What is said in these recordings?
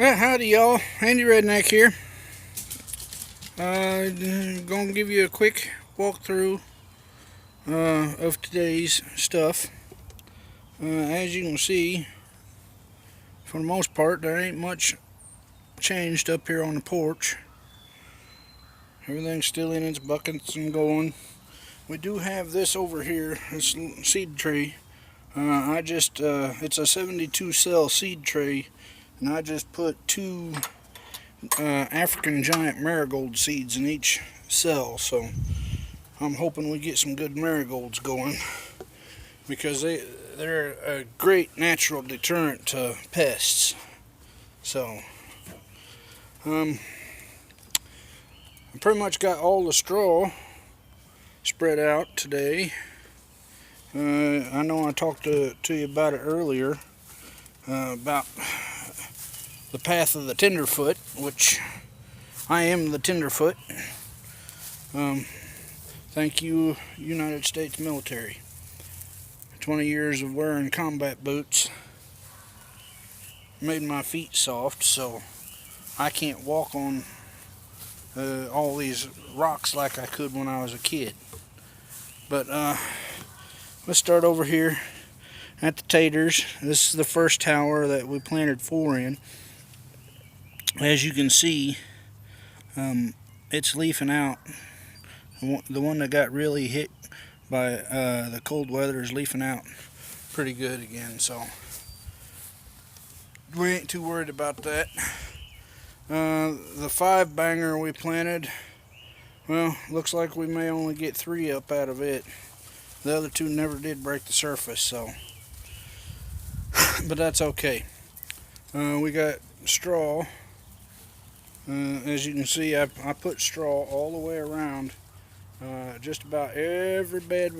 Well, howdy y'all, Andy Redneck here. Gonna give you a quick walkthrough of today's stuff. As you can see, for the most part, there ain't much changed up here on the porch. Everything's still in its buckets and going. We do have this over here, this seed tray. It's a 72 cell seed tray, and I just put two African giant marigold seeds in each cell, so I'm hoping we get some good marigolds going, because they're a great natural deterrent to pests. So I pretty much got all the straw spread out today. I know I talked to you about it earlier, about the path of the tenderfoot, which I am the tenderfoot. Thank you, United States military. 20 years of wearing combat boots made my feet soft, so I can't walk on all these rocks like I could when I was a kid. But let's start over here at the taters. This is the first tower that we planted 4 in. As you can see, it's leafing out. The one that got really hit by the cold weather is leafing out pretty good again, so we ain't too worried about that. The 5 banger we planted, well, looks like we may only get 3 up out of it. The other 2 never did break the surface, so but that's okay. We got straw. As you can see, I put straw all the way around just about every bed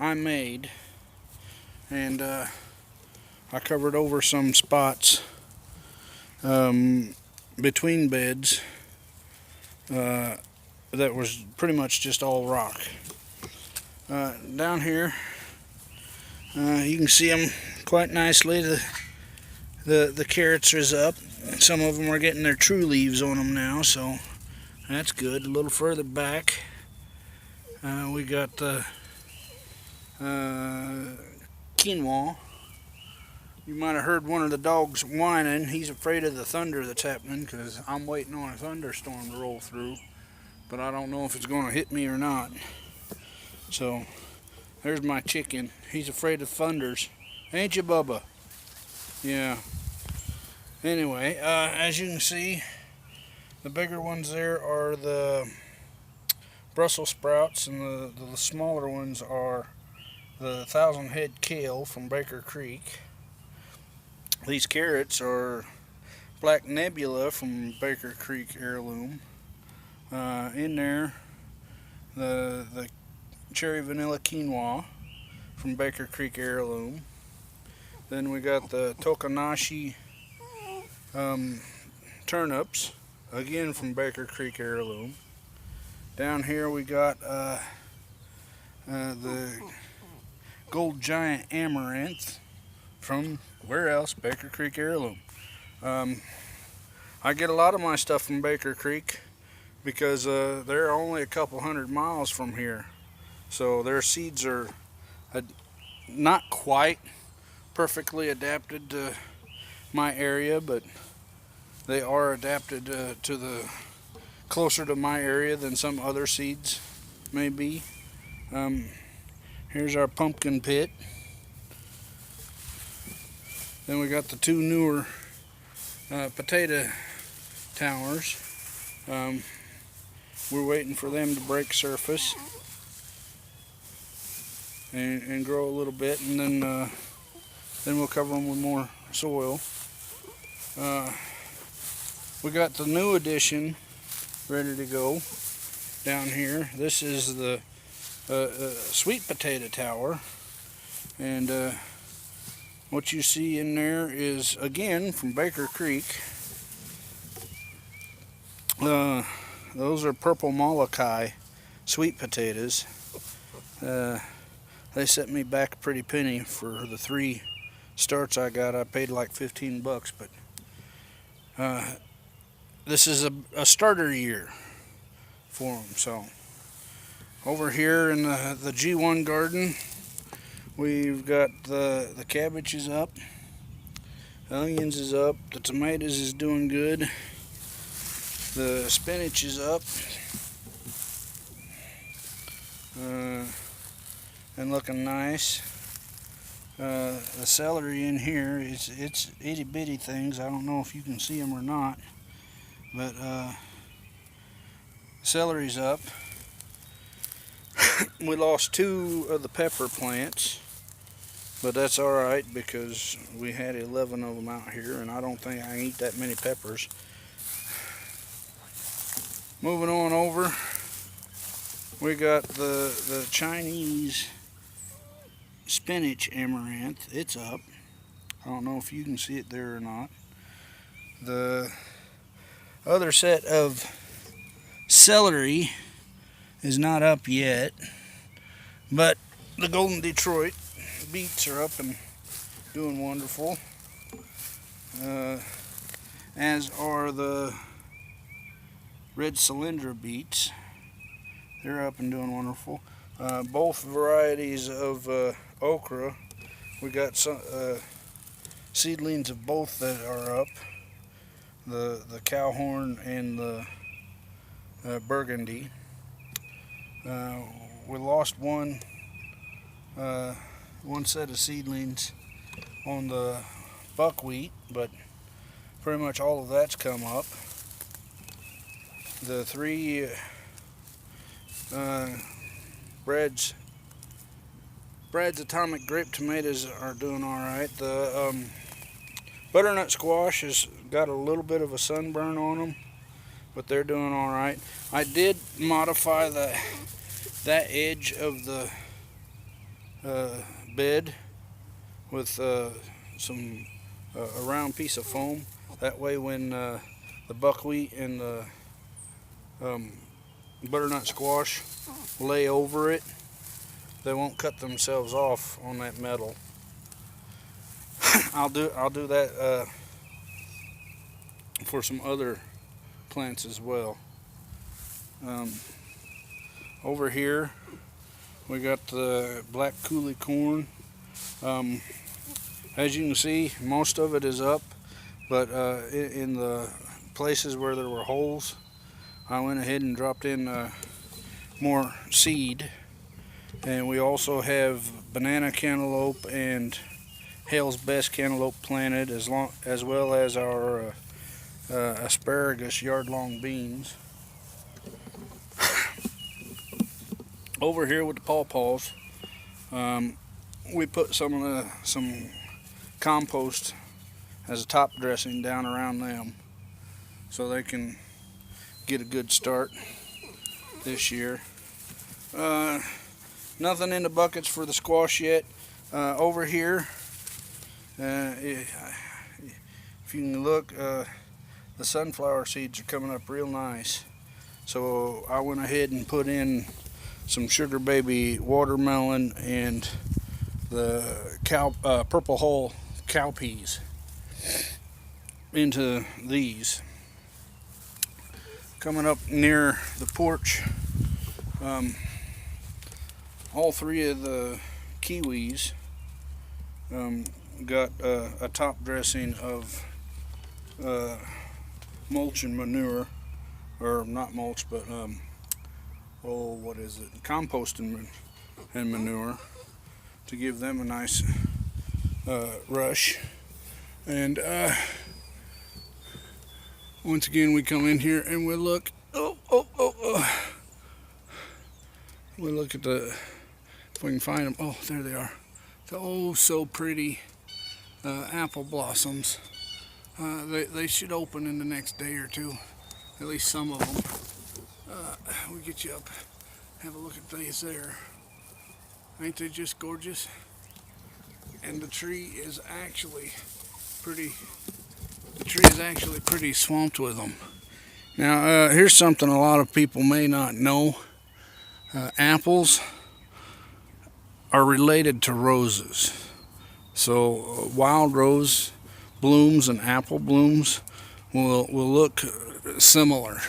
I made, and I covered over some spots between beds that was pretty much just all rock. Down here, you can see them quite nicely. The carrots is up. Some of them are getting their true leaves on them now, so that's good. A little further back, we got the quinoa. You might have heard one of the dogs whining. He's afraid of the thunder that's happening, because I'm waiting on a thunderstorm to roll through, but I don't know if it's going to hit me or not. So there's my chicken. He's afraid of thunders. Ain't you, Bubba? Yeah. Anyway, as you can see, the bigger ones there are the Brussels sprouts, and the smaller ones are the 1,000 head kale from Baker Creek. These carrots are Black Nebula from Baker Creek heirloom. In there, the cherry vanilla quinoa from Baker Creek heirloom. Then we got the Tokanashi turnips, again from Baker Creek heirloom. Down here we got the gold giant amaranth from where else? Baker Creek heirloom. I get a lot of my stuff from Baker Creek because they're only a couple 100 miles from here, so their seeds are not quite perfectly adapted to my area, but they are adapted to the closer to my area than some other seeds may be. Here's our pumpkin pit. Then we got the 2 newer potato towers. We're waiting for them to break surface and grow a little bit, and then we'll cover them with more soil. We got the new addition ready to go down here. This is the sweet potato tower, and what you see in there is, again, from Baker Creek. Those are purple Molokai sweet potatoes. They set me back a pretty penny for the 3 starts I got. I paid like 15 bucks, but This is a starter year for them. So over here in the G1 garden, we've got the cabbage is up, the onions is up, the tomatoes is doing good, the spinach is up, and looking nice. The celery in here it's itty bitty things. I don't know if you can see them or not, but celery's up. We lost 2 of the pepper plants, but that's alright because we had 11 of them out here, and I don't think I can eat that many peppers. Moving on over, we got the Chinese spinach amaranth. It's up. I don't know if you can see it there or not. The other set of celery is not up yet, but the Golden Detroit beets are up and doing wonderful, as are the red Cylindra beets. They're up and doing wonderful. Both varieties of okra, we got some seedlings of both that are up, the cowhorn and the burgundy. We lost one set of seedlings on the buckwheat, but pretty much all of that's come up. The 3 Brad's Atomic Grape tomatoes are doing alright. The butternut squash has got a little bit of a sunburn on them, but they're doing alright. I did modify that edge of the bed with some a round piece of foam. That way when the buckwheat and the butternut squash lay over it, they won't cut themselves off on that metal. I'll do that for some other plants as well. Over here we got the black coulis corn. As you can see, most of it is up, but in the places where there were holes, I went ahead and dropped in more seed. And we also have banana cantaloupe and Hale's Best cantaloupe planted, as well as our asparagus yard-long beans. Over here with the pawpaws, we put some compost as a top dressing down around them, so they can get a good start this year. Nothing in the buckets for the squash yet. Over here, if you can look, the sunflower seeds are coming up real nice. So I went ahead and put in some Sugar Baby watermelon and the Purple Hull cow peas into these. Coming up near the porch, all 3 of the kiwis got a top dressing of mulch and manure, or not mulch, but what is it? Compost and manure, to give them a nice rush. And once again, we come in here and we look. We look at the, if we can find them. Oh, there they are. The oh so pretty apple blossoms. They should open in the next day or 2, at least some of them. We'll get you up, have a look at these there. Ain't they just gorgeous? And the tree is actually pretty swamped with them. Now here's something a lot of people may not know. Apples are related to roses. So wild rose blooms and apple blooms will look similar.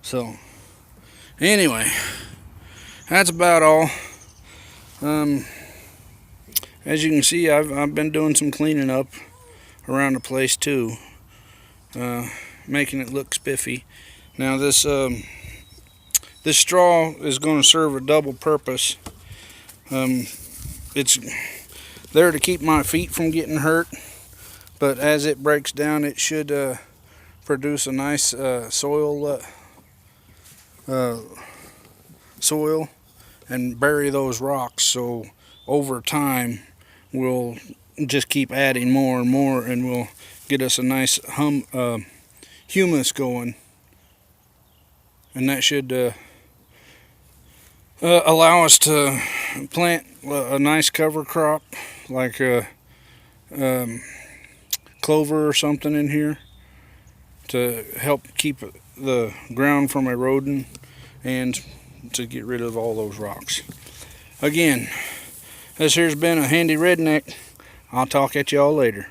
So anyway, that's about all. As you can see, I've been doing some cleaning up around the place too, making it look spiffy. Now this straw is going to serve a double purpose. It's there to keep my feet from getting hurt, but as it breaks down, it should produce a nice soil and bury those rocks. So over time, we'll just keep adding more and more, and we'll get us a nice humus going, and that should allow us to plant a nice cover crop like clover or something in here to help keep the ground from eroding and to get rid of all those rocks. Again, this here's been a handy redneck. I'll talk at y'all later.